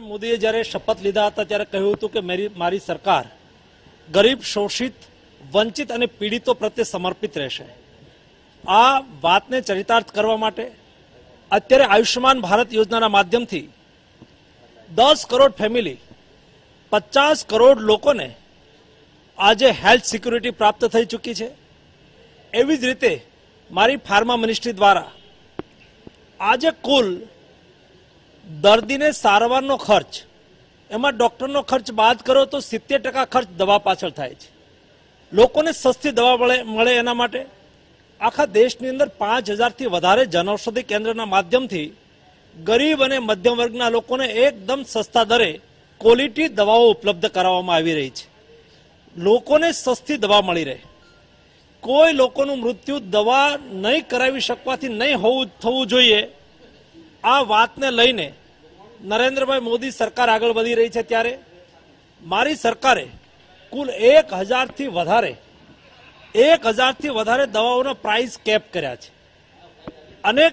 મોદીએ જ્યારે શપથ લીધા હતા ત્યારે કહ્યું હતું કે મારી સરકાર ગરીબ, શોષિત, વંચિત અને પીડિતો પ્રત્યે સમર્પિત રહેશે। આ વાતને ચરિતાર્થ કરવા માટે અત્યારે આયુષ્યમાન ભારત યોજનાના માધ્યમથી 10 કરોડ ફેમિલી, 50 કરોડ લોકોને આજે હેલ્થ સિક્યુરિટી પ્રાપ્ત થઈ ચૂકી છે। એવી જ રીતે મારી ફાર્મા મિનિસ્ટ્રી દ્વારા આજે કુલ દર્દીને સારવારનો ખર્ચ, એમાં ડોક્ટરનો ખર્ચ બાદ કરો તો 70% ખર્ચ દવા પાછળ થાય છે। લોકોને સસ્તી દવા મળે એના માટે આખા દેશની અંદર 5000થી વધારે જનઔષધિ કેન્દ્રના માધ્યમથી ગરીબ અને મધ્યમ વર્ગના લોકોને એકદમ સસ્તા દરે ક્વોલિટી દવાઓ ઉપલબ્ધ કરાવવામાં આવી રહી છે। લોકોને સસ્તી દવા મળી રહે, કોઈ લોકોનું મૃત્યુ દવા નહીં કરાવી શકવાથી નહીં થવું જોઈએ, આ વાતને લઈને નરેન્દ્રભાઈ મોદી સરકાર આગળ વધી રહી છે। ત્યારે મારી સરકારે કુલ 1000થી વધારે દવાઓના પ્રાઇસ કેપ કર્યા છે અને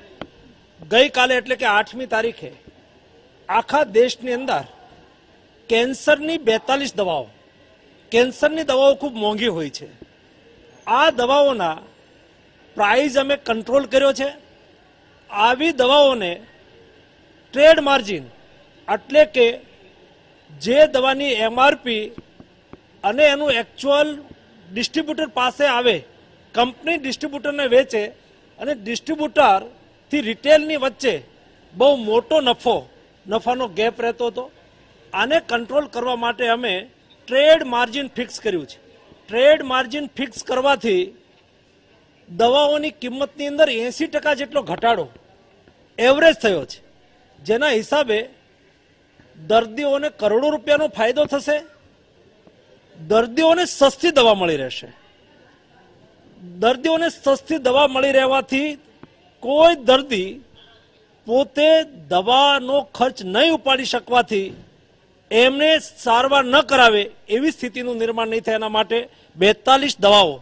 ગઈકાલે એટલે કે 8મી તારીખે આખા દેશની અંદર કેન્સરની 42 દવાઓ, કેન્સરની દવાઓ ખૂબ મોંઘી હોય છે, આ દવાઓના પ્રાઇસ અમે કંટ્રોલ કર્યો છે। આવી દવાઓને ટ્રેડ માર્જિન એટલે કે જે દવાની એમઆરપી અને એનું એકચ્યુઅલ ડિસ્ટ્રીબ્યુટર પાસે આવે, કંપની ડિસ્ટ્રીબ્યુટરને વેચે અને ડિસ્ટ્રીબ્યુટરથી રિટેલની વચ્ચે બહુ મોટો નફાનો ગેપ રહેતો હતો। આને કંટ્રોલ કરવા માટે અમે ટ્રેડ માર્જિન ફિક્સ કર્યું છે। ટ્રેડ માર્જિન ફિક્સ કરવાથી દવાઓની કિંમતની અંદર 80% જેટલો ઘટાડો એવરેજ થયો છે, જેના હિસાબે દર્દીઓને કરોડો રૂપિયાનો ફાયદો થશે, દર્દીઓને સસ્તી દવા મળી રહેશે। દર્દીઓને સસ્તી દવા મળી રહેવાથી કોઈ દર્દી પોતે દવાનો ખર્ચ નહીં ઉપાડી શકવાથી એમને સારવાર ન કરાવે એવી સ્થિતિનું નિર્માણ નહીં થાય, એના માટે 42 દવાઓ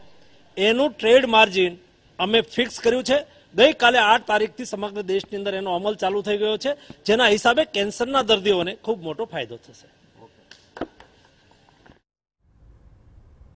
એનું ટ્રેડ માર્જિન અમે ફિક્સ કર્યું છે। ગઈકાલે 8 તારીખથી સમગ્ર દેશની અંદર એનો અમલ ચાલુ થઈ ગયો છે, જેના હિસાબે કેન્સરના દર્દીઓને ખૂબ મોટો ફાયદો થશે।